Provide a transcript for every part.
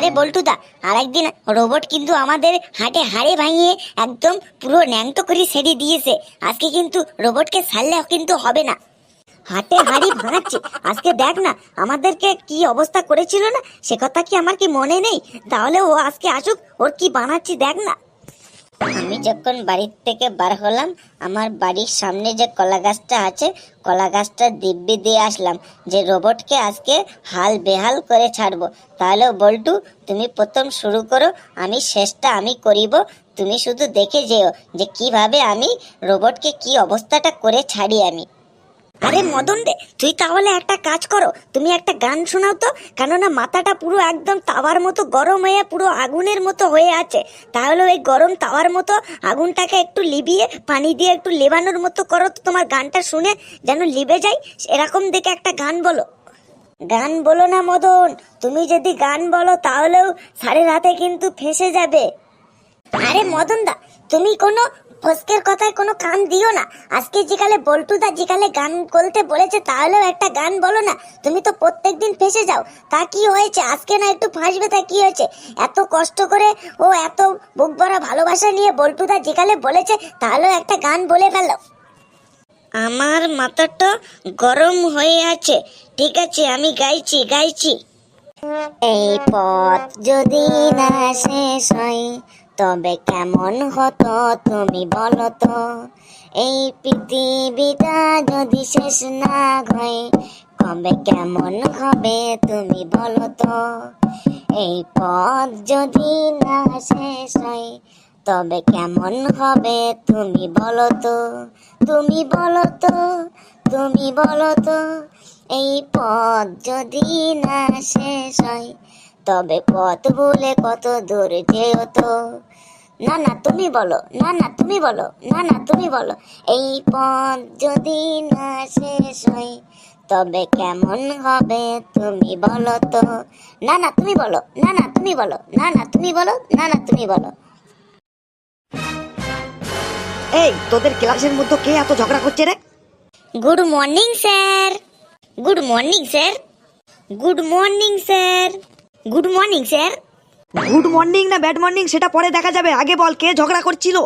আরে বল্টুদা, আরেকদিন রোবট কিন্তু আমাদের হাটে হাড়ে ভাঙিয়ে একদম পুরো ন্যাংটো করে সেরে দিয়েছে। আজকে কিন্তু রোবটকে ছাড়লে কিন্তু হবে না। হাটে হাড়ি ভাঙাচ্ছে আজকে, দেখ না আমাদেরকে কি অবস্থা করেছিল না, সে কথা কি আমার কি মনে নেই? তাহলে ও আজকে আসুক, ওর কি বানাচ্ছি দেখ না। আমি যখন বাড়ির থেকে বার হলাম, আমার বাড়ির সামনে যে কলা গাছটা আছে, কলা গাছটা দিব্যি দিয়ে আসলাম যে রোবটকে আজকে হাল বেহাল করে ছাড়বো। তাহলে বল্টু, তুমি প্রথম শুরু করো, আমি শেষটা আমি করিব। তুমি শুধু দেখে যেও যে কিভাবে আমি রোবটকে কি অবস্থাটা করে ছাড়ি আমি। আরে মদন দে, তুই তাহলে একটা কাজ করো, তুমি একটা গান শোনাও তো, কেননা মাথাটা পুরো একদম তাওয়ার মতো গরম হয়ে পুরো আগুনের মতো হয়ে আছে। তাহলে ওই গরম তাওয়ার মতো আগুনটাকে একটু লিবিয়ে পানি দিয়ে একটু লেবানোর মতো করো তো, তোমার গানটা শুনে যেন লিবে যায় এরকম দেখে একটা গান বলো। গান বলো না মদন, তুমি যদি গান বলো তাহলেও স্যারের হাতে কিন্তু ফেঁসে যাবে। আরে মদন দা, তুমি কোনো ফসকের কথায় কোনো কান দিও না। আজকে যেকালে বল্টুদা যেকালে গান বলতে বলেছে, তাহলেও একটা গান বলো না। তুমি তো প্রত্যেকদিন ফেঁসে যাও, তা কি হয়েছে আজকে না একটু ফাঁসবে? তা কি হয়েছে? এত কষ্ট করে ও এত বুক ভরা ভালোবাসা নিয়ে বল্টুদা যেকালে বলেছে, তাহলেও একটা গান বলে ফেলো। আমার মাথাটা গরম হয়ে আছে, ঠিক আছে আমি গাইছি। এই পথ যদি না শেষ হয় তবে কেমন হতো তুমি বলো তো। এই পৃথিবীটা যদি শেষ না হয় কবে কেমন হবে তুমি বলো তো। এই পথ যদি না শেষ হয় তবে কেমন হবে তুমি বলো তো। তুমি বলো তো, তুমি বলো তো। এই পথ যদি না শেষ হয় তবে পথ ভুলে কত দূর যেও তো। না না তুমি বলো, না না তুমি বলো, না না তুমি বলো। এই পথ যদি না শেষ হয় তবে কেমন হবে তুমি বলো তো। না না তুমি বলো, না না তুমি বলো, না না তুমি বলো, না না তুমি বলো। এই তোদের ক্লাসের মধ্যে কে এত ঝগড়া করছে রে? Good morning sir, good morning sir, good morning sir, good morning sir. Good morning না ব্যাড মর্নিং সেটা পরে দেখা যাবে, আগে বল কে ঝগড়া করছিল?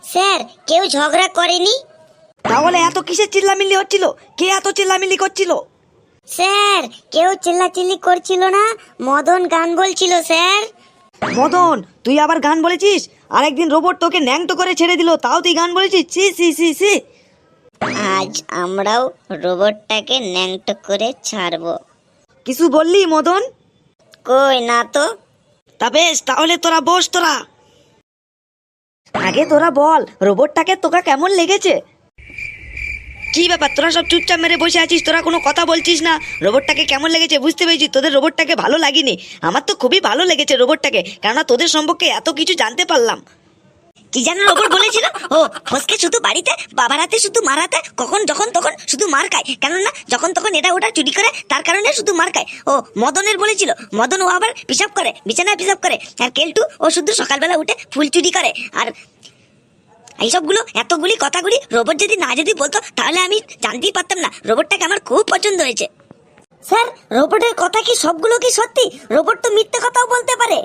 স্যার কেউ ঝগড়া করেনি। তাহলে এত কিসের চিল্লামিল্লি হচ্ছিল? কে এত চিল্লামিল্লি করছিল? স্যার কেউ চিল্লাচিল্লি করছিল না, মদন গান বলছিল স্যার। মদন, তুই আবার গান বলেছিস? আরেকদিন রোবট তোকে ন্যাংটো করে ছেড়ে দিল, তাও তুই গান বলেছিস? সি সি সি সি। আজ আমরাও রোবটটাকে ন্যাংটো করে ছাড়বো। কিছু বললি মদন? কই না তো। তা বেশ, তাহলে তোরা বস। তোরা আগে তোরা বল, রোবটটাকে তোকে কেমন লেগেছে? কি ব্যাপার, তোরা সব চুপচাপ মেরে বসে আছিস, তোরা কোনো কথা বলছিস না? রোবটটাকে কেমন লেগেছে বুঝতে পেরেছি, তোদের রোবটটাকে ভালো লাগেনি। আমার তো খুবই ভালো লেগেছে রোবটটাকে, কেননা তোদের সম্পর্কে এত কিছু জানতে পারলাম। কি যেন রোবট বলেছিল? ও ফসকে শুধু বাড়িতে বাবার হাতে শুধু মারাতে, কখন যখন তখন শুধু মার খায়, কেননা যখন তখন এটা ওটা চুরি করে, তার কারণে শুধু মার খায়। ও মদনের বলেছিল, মদন ও আবার পিসাব করে, বিছানায় পিসাব করে। আর কেলটু ও শুধু সকালবেলা উঠে ফুল চুরি করে। আর এইসবগুলো এতগুলি কথাগুলি রোবট যদি বলতো তাহলে আমি জানতেই পারতাম না। রোবটটাকে আমার খুব পছন্দ হয়েছে। স্যার রোবটের কথা কি সবগুলো কি সত্যি? রোবট তো মিথ্যে কথাও বলতে পারে।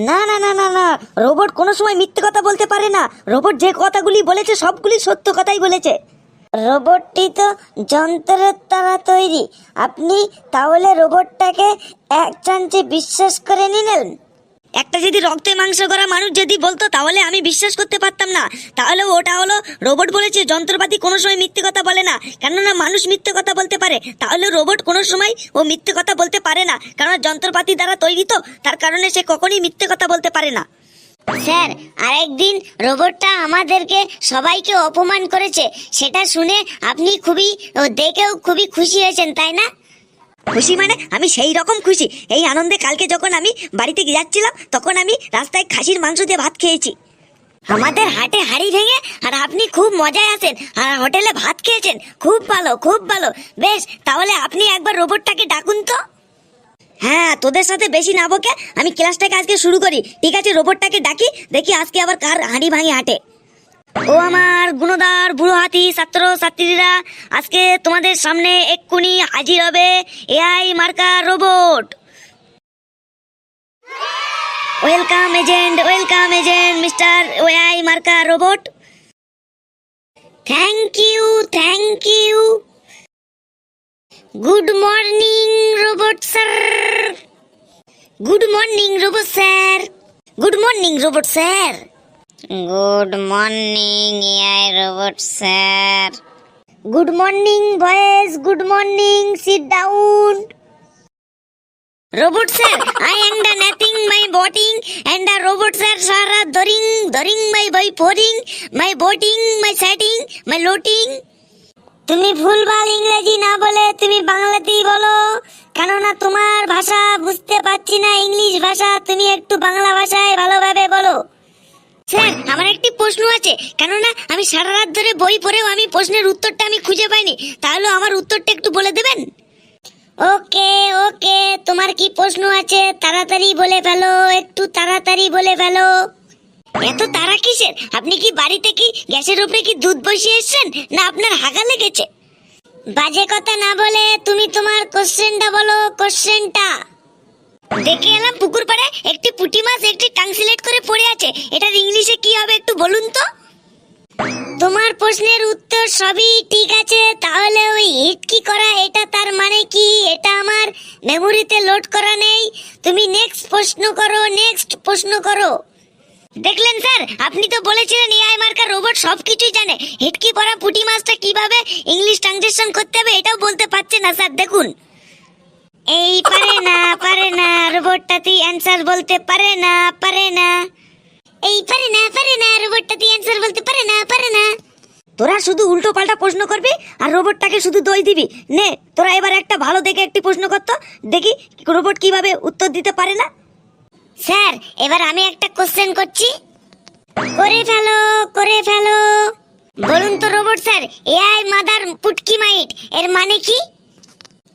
না না না না না, রোবট কোনো সময় মিথ্যে কথা বলতে পারে না। রোবট যে কথাগুলি বলেছে সবগুলি সত্য কথাই বলেছে। রোবটটি তো যন্ত্রের দ্বারা তৈরি, আপনি তাহলে রোবটটাকে এক চান্সে বিশ্বাস করে নিলেন? একটা যদি রক্তে মাংস করা মানুষ যদি বলতো তাহলে আমি বিশ্বাস করতে পারতাম না। তাহলে ওটা হলো রোবট বলেছে যন্ত্রপাতি কোনো সময় মিথ্যে কথা বলে না, কেননা মানুষ মিথ্যে কথা বলতে পারে। তাহলে রোবট কোনো সময় ও মিথ্যে কথা বলতে পারে না, কারণ যন্ত্রপাতি দ্বারা তৈরি তো, তার কারণে সে কখনোই মিথ্যে কথা বলতে পারে না। স্যার আরেকদিন রোবটটা আমাদেরকে সবাইকে অপমান করেছে, সেটা শুনে আপনি দেখেও খুবই খুশি হয়েছেন তাই না? খুশি মানে আমি সেই রকম খুশি, এই আনন্দে কালকে যখন আমি বাড়িতে যাচ্ছিলাম তখন আমি রাস্তায় খাসির মাংস দিয়ে ভাত খেয়েছি। আমাদের হাটে হাড়ি ভেঙে, আর আপনি খুব মজায় আছেন, আর হোটেলে ভাত খেয়েছেন। খুব ভালো, খুব ভালো। বেশ, তাহলে আপনি একবার রোবটটাকে ডাকুন তো। হ্যাঁ, তোদের সাথে বেশি না বকে আমি ক্লাসটাকে আজকে শুরু করি। ঠিক আছে, রোবটটাকে ডাকি, দেখি আজকে আবার কার হাঁড়ি ভাঙি হাটে। ও আমার গুণদার বুড়ো হাতি ছাত্র ছাত্রীরা, আজকে তোমাদের সামনে এক্ষুনি হাজির হবে এআই মার্কা robot. Welcome agent mister Y মার্কা robot. Thank you good morning robot sir. Good morning robot sir. Good morning robot sir. Good morning AI robot sir. Good morning boys, good morning, sit down. Robot sir, I am the nothing my boating and the robot sir Sara doring my by pouring, my boating, my setting, my loading. তুমি ভুলভাল ইংরেজি না বলে তুমি বাংলাতেই বলো, কেননা তোমার ভাষা বুঝতে পারছি না ইংলিশ ভাষা, তুমি একটু বাংলা ভাষায় ভালোভাবে বলো। স্যার আমার একটি প্রশ্ন আছে, কেননা আমি সারা রাত ধরে বই পড়েও আমি প্রশ্নের উত্তরটা আমি খুঁজে পাইনি, তাহলে আমার উত্তরটা একটু বলে দেবেন? ওকে তোমার কি প্রশ্ন আছে তাড়াতাড়ি বলে ফেলো, একটু তাড়াতাড়ি বলে ফেলো। এত তাড়া কিসের? আপনি কি বাড়িতে কি গ্যাসের উপরে কি দুধ বসিয়ে এসেছেন, না আপনার হাগা লেগেছে? বাজে কথা না বলে তুমি তোমার কোশ্চেনটা বলো, কোশ্চেনটা। দেখে এলাম পুকুর পাড়ে একটি পুঁটি মাছ একটি টাং সিলেট করে পড়ে আছে, এটার ইংলিশে কি হবে একটু বলুন তো। তোমার প্রশ্নের উত্তর সবই ঠিক আছে, তাহলে ওই হিট কি করা এটা তার মানে কি, এটা আমার মেমোরিতে লোড করা নেই। তুমি নেক্সট প্রশ্ন করো। দেখলেন স্যার, আপনি তো বলেছিলেন এআই মার্কা রোবট সবকিছুই জানে, হিটকি পড়া পুঁটি মাছটা কিভাবে ইংলিশ ট্রান্সলেশন করতে হবে এটাও বলতে পারছে না স্যার। দেখুন এই পারে না রোবটটাতে অ্যানসার বলতে পারে না এই পারে না রোবটটাতে অ্যানসার বলতে পারে না। তোরা শুধু উল্টো পাল্টা প্রশ্ন করবি আর রোবটটাকে শুধু দই দিবি। নে তোরা এবার একটা ভালো দেখে একটি প্রশ্ন করতো, দেখি রোবট কিভাবে উত্তর দিতে পারে না। স্যার এবার আমি একটা কোশ্চেন করছি, করে ফেলো। বলুন তো রোবট স্যার, এআই মাদার পুটকি মাইট এর মানে কি?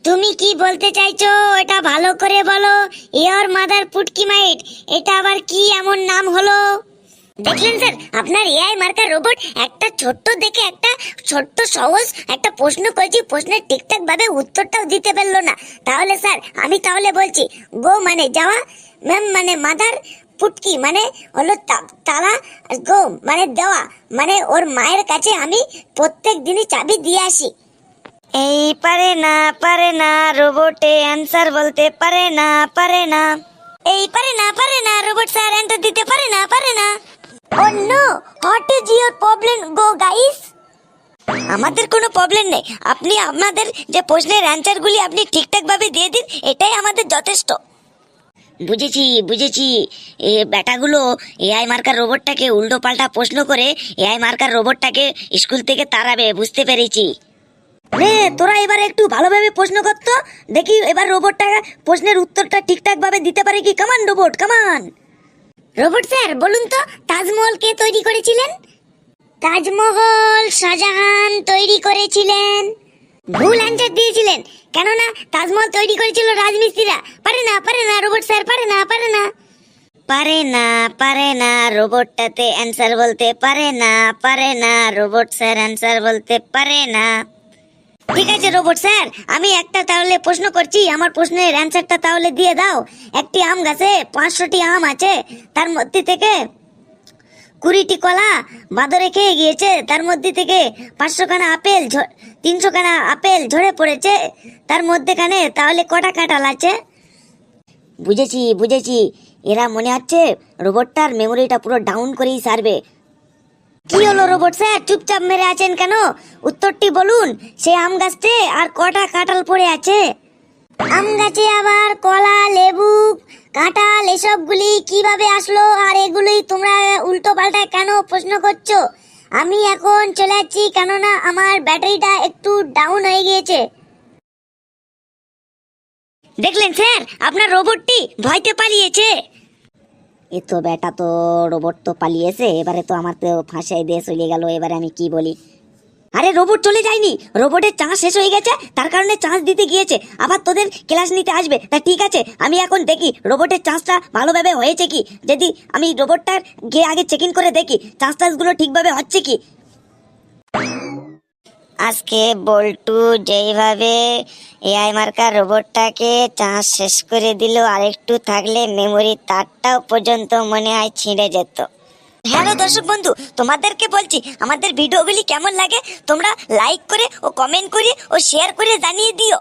তুমি কি বলতে চাইছো এটা ভালো করে বলো। ইওর মাদার পুটকি মাইট এটা আবার কি এমন নাম হলো? দেখলেন স্যার, আপনার এআই মার্কা রোবট একটা ছোট্ট দেখে একটা ছোট্ট সহজ একটা প্রশ্ন করেছি, প্রশ্নের ঠিকঠাক ভাবে উত্তরটাও দিতে পারলো না। তাহলে স্যার আমি তাহলে বলছি, গো মানে যাওয়া, ম্যাম মানে মাদার, পুটকি মানে হলো তালা, গো মানে দেওয়া, মানে ওর মায়ের কাছে আমি প্রত্যেক দিনই চাবি দিয়ে আসি। এই পারে না রোবটে অ্যানসার বলতে পারে না। এই পারে না রোবট স্যার অ্যানসার দিতে পারে না। Oh no, what is your problem go guys? আমাদের কোনো প্রবলেম নেই, আপনি আমাদের যে প্রশ্নের অ্যানসারগুলি আপনি ঠিকঠাক ভাবে দিয়ে দিন, এটাই আমাদের যথেষ্ট। বুঝেছি এই ব্যাটাগুলো এআই মার্কার রোবটটাকে উল্টো পাল্টা প্রশ্ন করে এআই মার্কার রোবটটাকে স্কুল থেকে তাড়াবে, বুঝতে পেরেছি। রে তোরা এবার একটু ভালোভাবে প্রশ্ন করতো, দেখি এবার রোবটটা প্রশ্নের উত্তরটা ঠিকঠাক ভাবে দিতে পারে কি। কামান রোবট কামান। রোবট স্যার বলুন তো, তাজমহল কে তৈরি করেছিলেন? তাজমহল শাহজাহান তৈরি করেছিলেন। ভুল অ্যানসার দিয়েছিলেন, কেননা তাজমহল তৈরি করেছিল রাজমিস্ত্রিরা। পারে না রোবট স্যার, পারে না রোবটটাতে অ্যানসার বলতে পারে না রোবট স্যার অ্যানসার বলতে পারে না। ঠিক আছে রোবট স্যার, আমি একটা তাহলে প্রশ্ন করছি, আমার প্রশ্নের অ্যানসারটা তাহলে দিয়ে দাও। একটি আম গাছে 500টি আম আছে, তার মধ্যে থেকে 20টি কলা বাঁদরে খেয়ে গিয়েছে, তার মধ্যে থেকে 300 খানা আপেল ঝরে পড়েছে, তার মধ্যেখানে তাহলে কটা কাঁঠাল আছে? বুঝেছি এরা মনে হচ্ছে রোবটটার মেমোরিটা পুরো ডাউন করেই সারবে। কি হলো রোবট স্যার, চুপচাপ মেরে আছেন কেন? উত্তরটি বলুন, সে আম গাছতে আর কটা কাঁঠাল পড়ে আছে? আম গাছে আবার কলা, লেবু, কাঁঠাল এসবগুলি কিভাবে আসলো? আর এগুলি তোমরা উল্টো পাল্টা কেন প্রশ্ন করছো? আমি এখন চলে যাচ্ছি, কেননা আমার ব্যাটারিটা একটু ডাউন হয়ে গিয়েছে। দেখলেন স্যার, আপনার রোবটটি ভয়তে পালিয়েছে। এ তো বেটা তো রোবট তো পালিয়েছে, এবারে তো আমার তো ফাঁসাই দিয়ে চলে গেল, এবারে আমি কি বলি? আরে রোবট চলে যায়নি, রোবটের চার্জ শেষ হয়ে গেছে, তার কারণে চার্জ দিতে গিয়েছে, আবার তোদের ক্লাস নিতে আসবে। তা ঠিক আছে, আমি এখন দেখি রোবটের চার্জটা ভালোভাবে হয়েছে কি, যদি আমি রোবটটার গিয়ে আগে চেক ইন করে দেখি চার্জগুলো ঠিকভাবে হচ্ছে কি। আজকে বল্টু যেইভাবে এআই মার্কার রোবটটাকে চার্জ শেষ করে দিল, আরেকটু থাকলে মেমোরির তারটাও পর্যন্ত মনে হয় ছিঁড়ে যেত। হ্যালো দর্শক বন্ধু, তোমাদেরকে বলছি আমাদের ভিডিওগুলি কেমন লাগে তোমরা লাইক করে ও কমেন্ট করে ও শেয়ার করে জানিয়ে দিও।